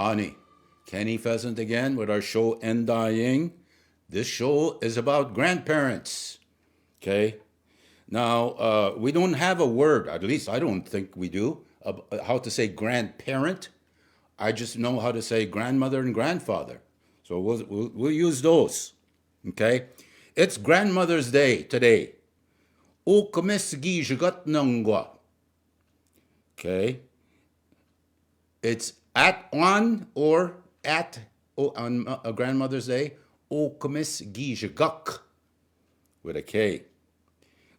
Ani, Kenny Pheasant again with our show Endaying. This show is about grandparents. Okay? Now, we don't have a word, at least I don't think we do, how to say grandparent. I just know how to say grandmother and grandfather. So we'll use those. Okay? It's Grandmother's Day today. Ookmis gijagat nangwa. Okay? It's on or at on Grandmother's Day. Ookmis gijagak with a K.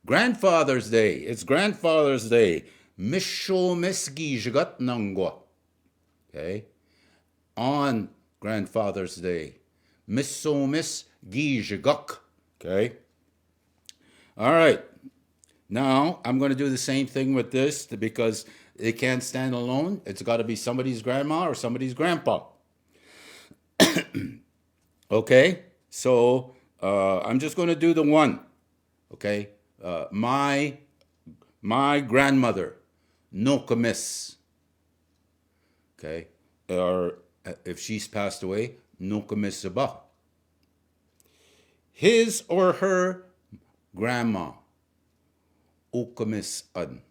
Grandfather's Day. It's Grandfather's Day. Mishoomis gijagat nangwa. Okay? On Grandfather's Day. Mishoomis gijagak. Okay? All right. Now, I'm going to do the same thing with this because it can't stand alone. It's got to be somebody's grandma or somebody's grandpa. Okay? So, I'm just going to do the one. Okay? My grandmother, Ookmis. Okay? Or if she's passed away, Ookmis ba. His or her grandma, Ookmis an.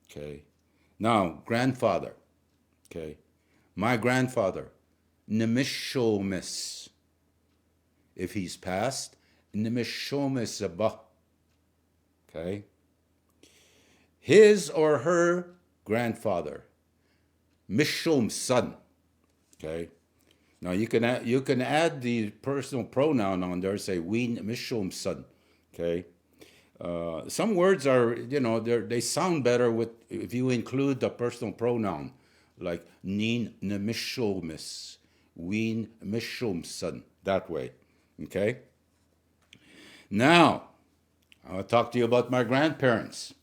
Okay. Now, grandfather. Okay. My grandfather, Mishoomis. If he's passed, Mishoomis ba. Okay. His or her grandfather, Mishoom son. Okay. Now you can add the personal pronoun on there. Say we Mishoom son. Okay. Some words are they sound better if you include the personal pronoun, like nin Mishoomis, ween Mishoom son. That way. Okay. Now I'll talk to you about my grandparents.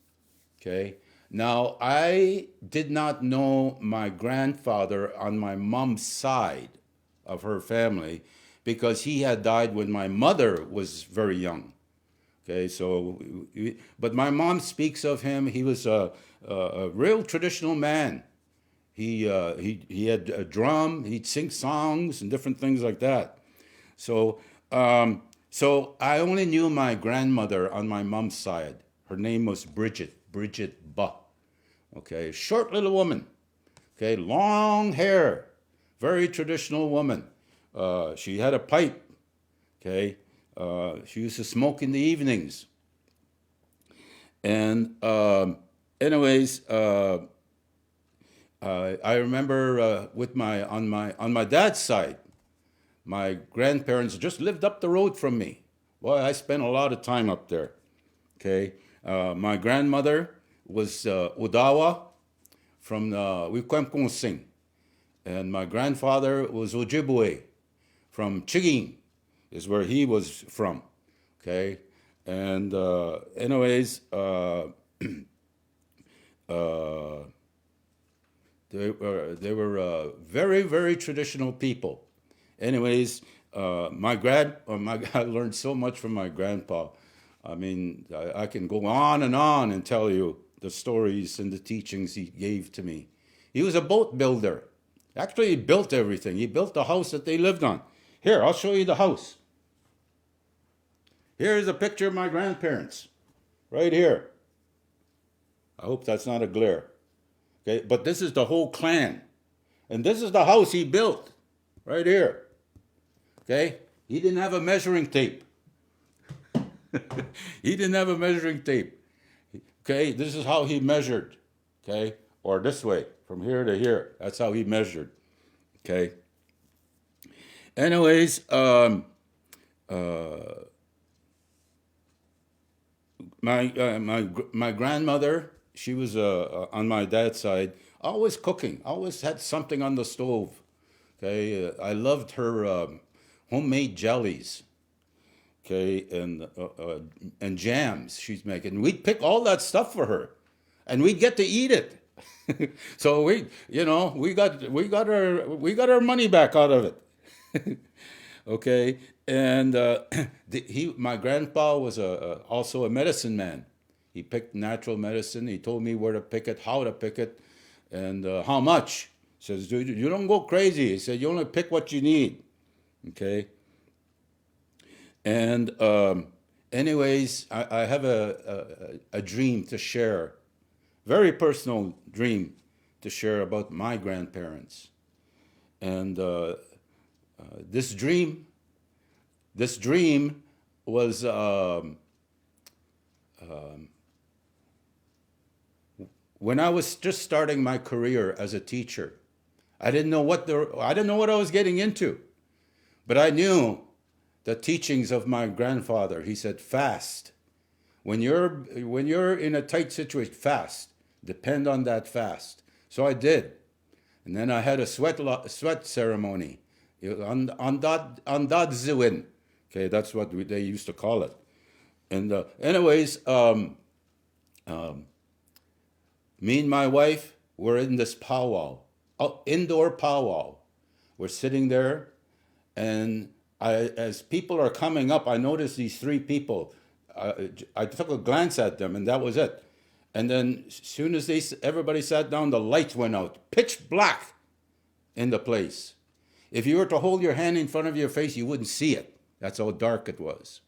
Okay. Now, I did not know my grandfather on my mom's side of her family because he had died when my mother was very young. Okay, so, but my mom speaks of him. He was a real traditional man. He had a drum. He'd sing songs and different things like that. So I only knew my grandmother on my mom's side. Her name was Bridget Ba. Okay, short little woman. Okay, long hair, very traditional woman. She had a pipe. Okay, she used to smoke in the evenings. And anyways, I remember on my dad's side, my grandparents just lived up the road from me. Boy, I spent a lot of time up there. Okay, my grandmother was Odawa from Wikwemkonsing. And my grandfather was Ojibwe from Chiging, is where he was from. Okay? And anyways, they were very, very traditional people. Anyways, I learned so much from my grandpa. I mean, I can go on and tell you the stories and the teachings he gave to me. He was a boat builder. Actually, he built everything. He built the house that they lived on. Here, I'll show you the house. Here's a picture of my grandparents. Right here. I hope that's not a glare. Okay, but this is the whole clan. And this is the house he built. Right here. Okay? He didn't have a measuring tape. He didn't have a measuring tape. Okay, this is how he measured. Okay, or this way, from here to here. That's how he measured. Okay. Anyways, my grandmother, she was on my dad's side, always cooking. Always had something on the stove. Okay, I loved her homemade jellies. Okay, and jams she's making. We'd pick all that stuff for her, and we'd get to eat it. So we got our money back out of it. Okay, and my grandpa was also a medicine man. He picked natural medicine. He told me where to pick it, how to pick it, and how much. Says, dude, you don't go crazy. He said, you only pick what you need. Okay. And anyways, I have a dream to share, very personal dream to share about my grandparents. And this dream was when I was just starting my career as a teacher. I didn't know what I was getting into, but I knew the teachings of my grandfather. He said, fast. When you're in a tight situation, fast. Depend on that fast. So I did. And then I had a sweat ceremony. On that ziwin. Okay, that's what they used to call it. And anyways, me and my wife were in this powwow, indoor powwow. We're sitting there, and as people are coming up, I noticed these three people. I took a glance at them, and that was it. And then as soon as everybody sat down, the lights went out, pitch black in the place. If you were to hold your hand in front of your face, you wouldn't see it. That's how dark it was.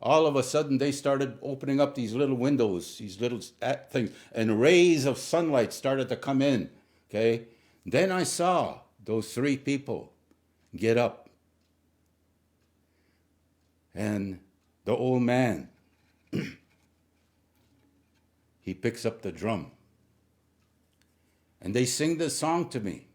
All of a sudden, they started opening up these little windows, these little things, and rays of sunlight started to come in. Okay? Then I saw those three people get up. And the old man, he picks up the drum. And they sing this song to me.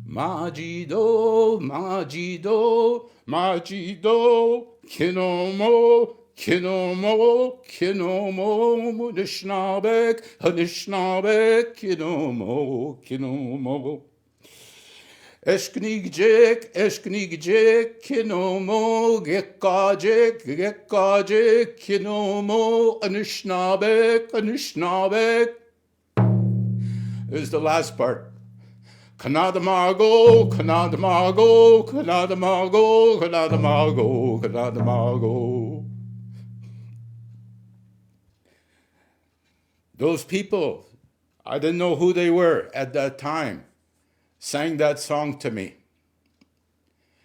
Majido, Majido, Majido, Kinomo, Kinomo, Kinomo, Anishinaabe, Anishinaabe, Kinomo, Kinomo. Eshknigjek, Kinomo, Gekajek, Kinomo, Anishinaabe, Anishinaabe. Here's the last part. Kanadamago, Kanadamago, Kanadamago, Kanadamago, Kanadamago. Those people, I didn't know who they were at that time, sang that song to me.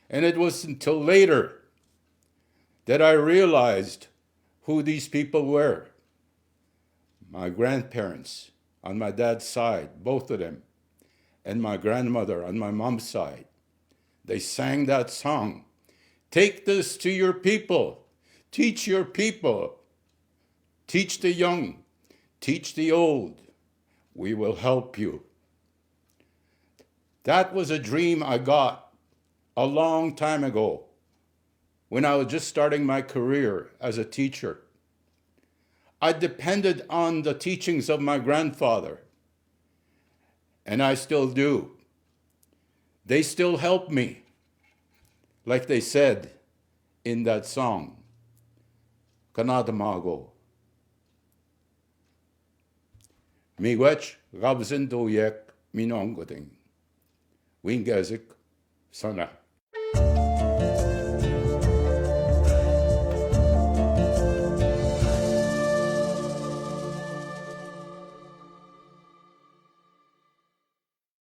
And it was until later that I realized who these people were. My grandparents on my dad's side, both of them, and my grandmother on my mom's side. They sang that song. Take this to your people. Teach your people. Teach the young. Teach the old. We will help you. That was a dream I got a long time ago when I was just starting my career as a teacher. I depended on the teachings of my grandfather. And I still do. They still help me, like they said in that song, Kanadamago. Miigwech rabzin do yek minongoding. Wingazik sana.